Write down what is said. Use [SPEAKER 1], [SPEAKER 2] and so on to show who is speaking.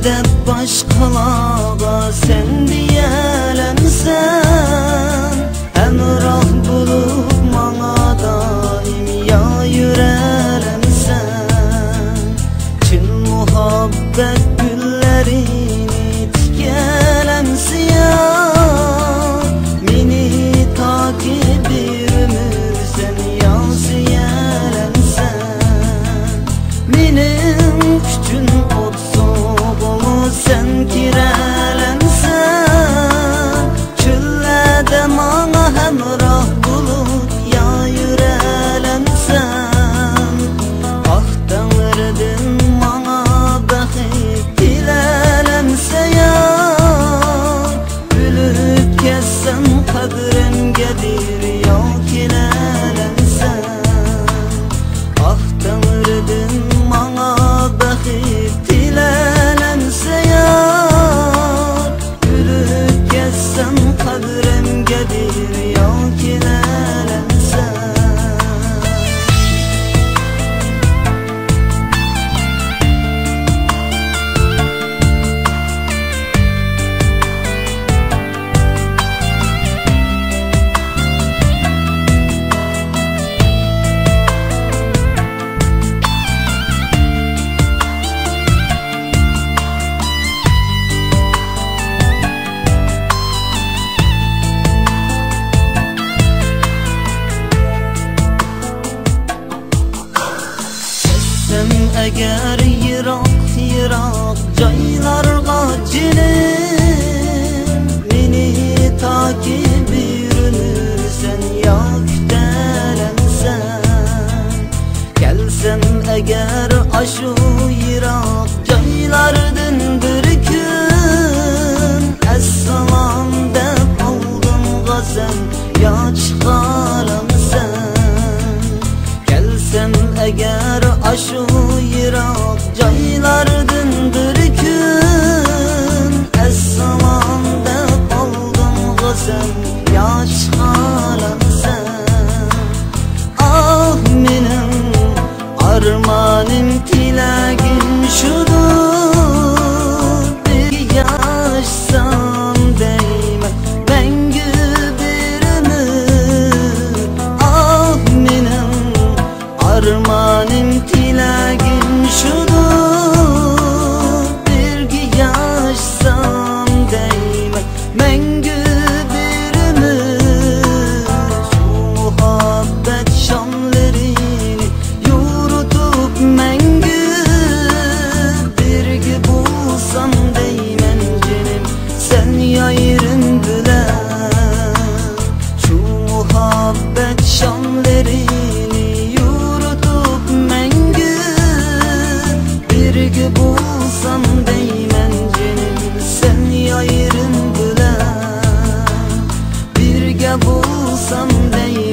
[SPEAKER 1] Dep başkalara sen diyelemsen, hemrah bulup bana daim ya yürelemsen. Çin muhabbet güllerini tikelemsiya, mini takip bir ömür sen yansıyelemsen. Benim küçün sen kirelensen, çüllede bana hemrah bulup ya yürelensen. Ah Tanrı'dın bana bəxit dilelemse ya, gülüp kessem kadrim gelir ya kirelensen. Ah Tanrı'dın bana bəxit dilelemse ya, gülüp kessem kadrim gelir ya kirelensen. Eğer yırak caylarga cinim, meni takip yürünürsen ya kütelemsen. Gelsem eğer aşu yırak caylardın bir gün, esselam dep aldın gazen ya çıkaramsen. Gelsem eğer aşu yırak caylardın bir gün, esselam dep aldın gazen ya çıkaramsen. Ah benim armanim tilegim şudur, bir yaşsam değme mengü bir ömür. Ah benim armanim tilegim şudur, bir yaşsam değme mengü bir ömür. Şu muhabbet şamlarını yorutup mengü, birgi bulsam değmen canım sen yayırın bilen. Şu muhabbet şamlarını yorutup mengü, birgi bulsam değmen canım sen yayırın bilen. Birge bulsam değmen